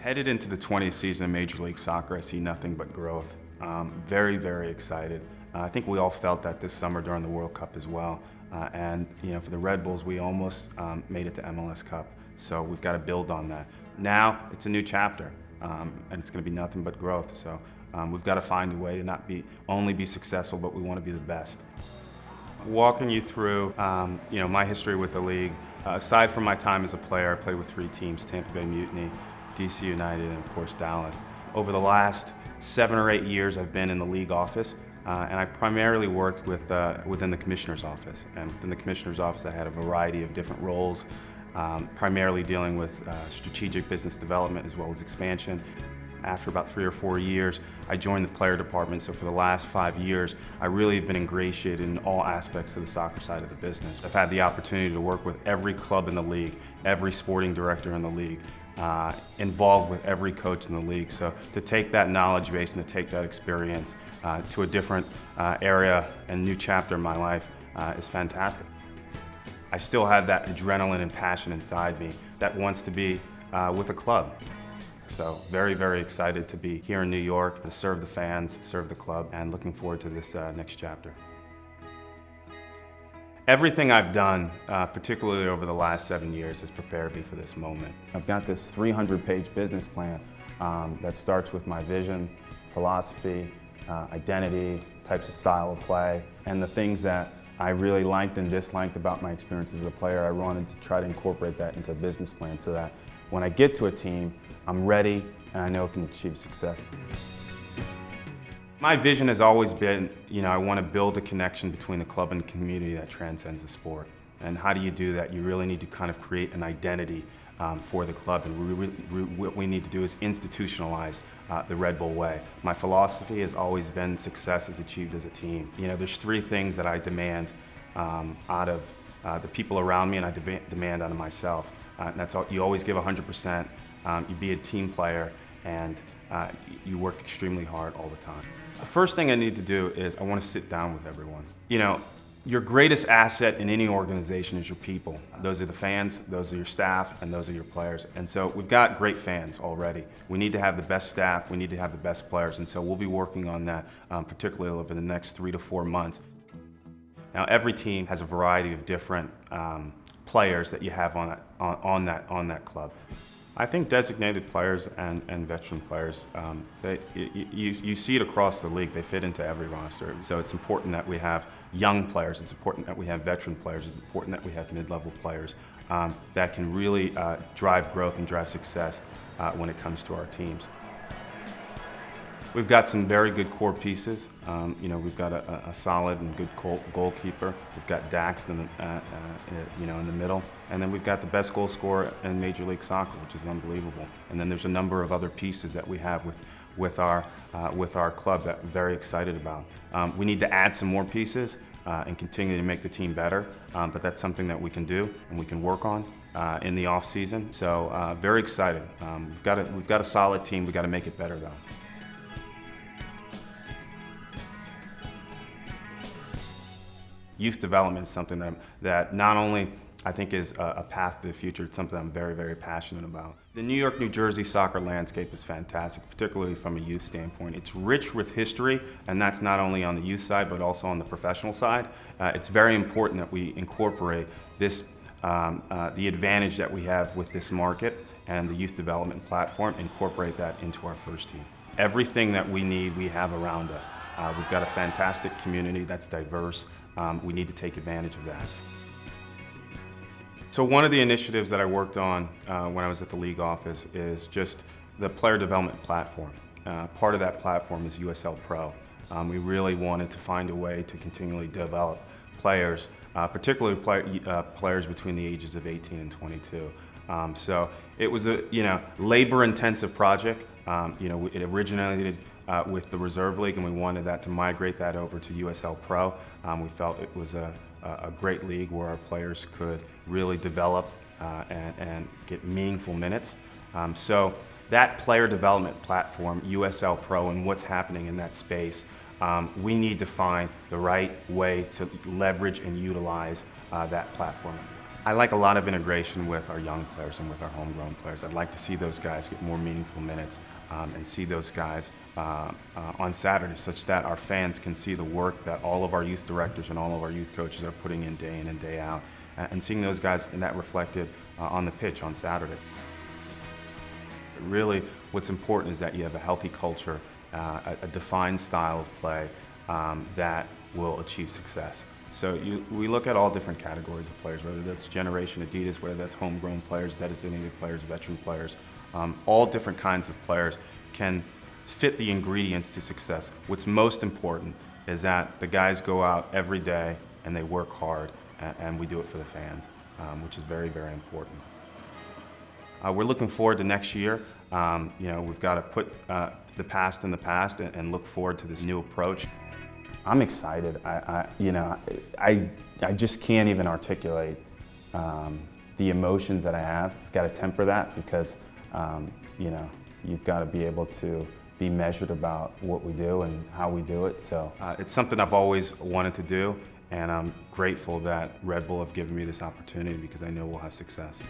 Headed into the 20th season of Major League Soccer, I see nothing but growth. Very, very excited. I think we all felt that this summer during the World Cup as well. And for the Red Bulls, we almost made it to MLS Cup. So we've got to build on that. Now it's a new chapter, and it's going to be nothing but growth. So we've got to find a way to not only be successful, but we want to be the best. Walking you through, my history with the league. Aside from my time as a player, I played with 3 teams: Tampa Bay Mutiny, DC United, and of course Dallas. Over the last 7 or 8 years, I've been in the league office, and I primarily worked within the commissioner's office. And within the commissioner's office, I had a variety of different roles, primarily dealing with strategic business development as well as expansion. After about 3 or 4 years, I joined the player department. So for the last 5 years, I really have been ingratiated in all aspects of the soccer side of the business. I've had the opportunity to work with every club in the league, every sporting director in the league, involved with every coach in the league. So to take that knowledge base and to take that experience to a different area and new chapter in my life is fantastic. I still have that adrenaline and passion inside me that wants to be with a club. So very, very excited to be here in New York, to serve the fans, serve the club, and looking forward to this next chapter. Everything I've done, particularly over the last 7 years, has prepared me for this moment. I've got this 300-page business plan that starts with my vision, philosophy, identity, types of style of play, and the things that I really liked and disliked about my experience as a player. I wanted to try to incorporate that into a business plan so that when I get to a team, I'm ready and I know I can achieve success. My vision has always been, I want to build a connection between the club and the community that transcends the sport. And how do you do that? You really need to kind of create an identity for the club. And what we need to do is institutionalize the Red Bull way. My philosophy has always been success is achieved as a team. There's 3 things that I demand out of the people around me, and I demand out of myself. And that's all. You always give 100%. You be a team player, and you work extremely hard all the time. The first thing I need to do is I want to sit down with everyone. Your greatest asset in any organization is your people. Those are the fans, those are your staff, and those are your players. And so we've got great fans already. We need to have the best staff, we need to have the best players, and so we'll be working on that, particularly over the next 3 to 4 months. Now, every team has a variety of different players that you have on that club. I think designated players and veteran players, you see it across the league. They fit into every roster. So it's important that we have young players. It's important that we have veteran players. It's important that we have mid-level players that can really drive growth and drive success when it comes to our teams. We've got some very good core pieces. We've got a solid and good goalkeeper. We've got Dax in the middle, and then we've got the best goal scorer in Major League Soccer, which is unbelievable. And then there's a number of other pieces that we have with our club that we're very excited about. We need to add some more pieces and continue to make the team better, but that's something that we can do and we can work on in the off season. So very excited. We've got a solid team. We've got to make it better though. Youth development is something that not only I think is a path to the future, it's something I'm very, very passionate about. The New York, New Jersey soccer landscape is fantastic, particularly from a youth standpoint. It's rich with history, and that's not only on the youth side, but also on the professional side. It's very important that we incorporate this, the advantage that we have with this market and the youth development platform, incorporate that into our first team. Everything that we need, we have around us. We've got a fantastic community that's diverse. We need to take advantage of that. So one of the initiatives that I worked on when I was at the league office is just the player development platform. Part of that platform is USL Pro. We really wanted to find a way to continually develop players, particularly players between the ages of 18 and 22. So it was a labor-intensive project. It originated with the Reserve League, and we wanted that to migrate that over to USL Pro. We felt it was a great league where our players could really develop and get meaningful minutes. So that player development platform, USL Pro, and what's happening in that space, we need to find the right way to leverage and utilize that platform. I like a lot of integration with our young players and with our homegrown players. I'd like to see those guys get more meaningful minutes and see those guys on Saturday, such that our fans can see the work that all of our youth directors and all of our youth coaches are putting in and day out, and seeing those guys and that reflected on the pitch on Saturday. Really, what's important is that you have a healthy culture, a defined style of play that will achieve success. So we look at all different categories of players, whether that's Generation Adidas, whether that's homegrown players, designated players, veteran players. All different kinds of players can fit the ingredients to success. What's most important is that the guys go out every day and they work hard, and we do it for the fans, which is very, very important. We're looking forward to next year. We've got to put the past in the past and look forward to this new approach. I'm excited. I just can't even articulate the emotions that I have. I've got to temper that because you've got to be able to be measured about what we do and how we do it. So it's something I've always wanted to do, and I'm grateful that Red Bull have given me this opportunity because I know we'll have success.